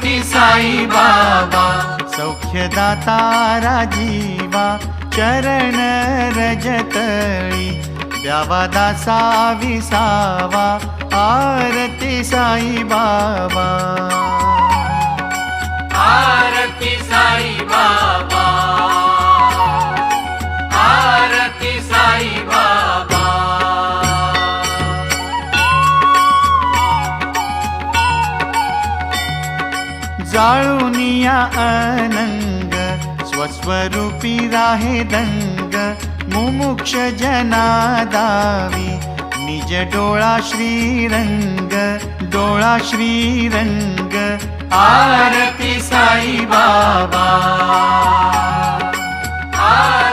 आरती साई बाबा। सौख्यदाता राजीवा चरण रजतळी द्यावा दासा विसावा आरती साई बाबा। आरती साई बाबा, आरती साई बाबा। जाळुनिया अनंग स्वस्वरूपी राहे दंग मुमुक्ष जना दावी निज डोळा श्रीरंग डोळा श्रीरंग आरती साई बाबा, आरती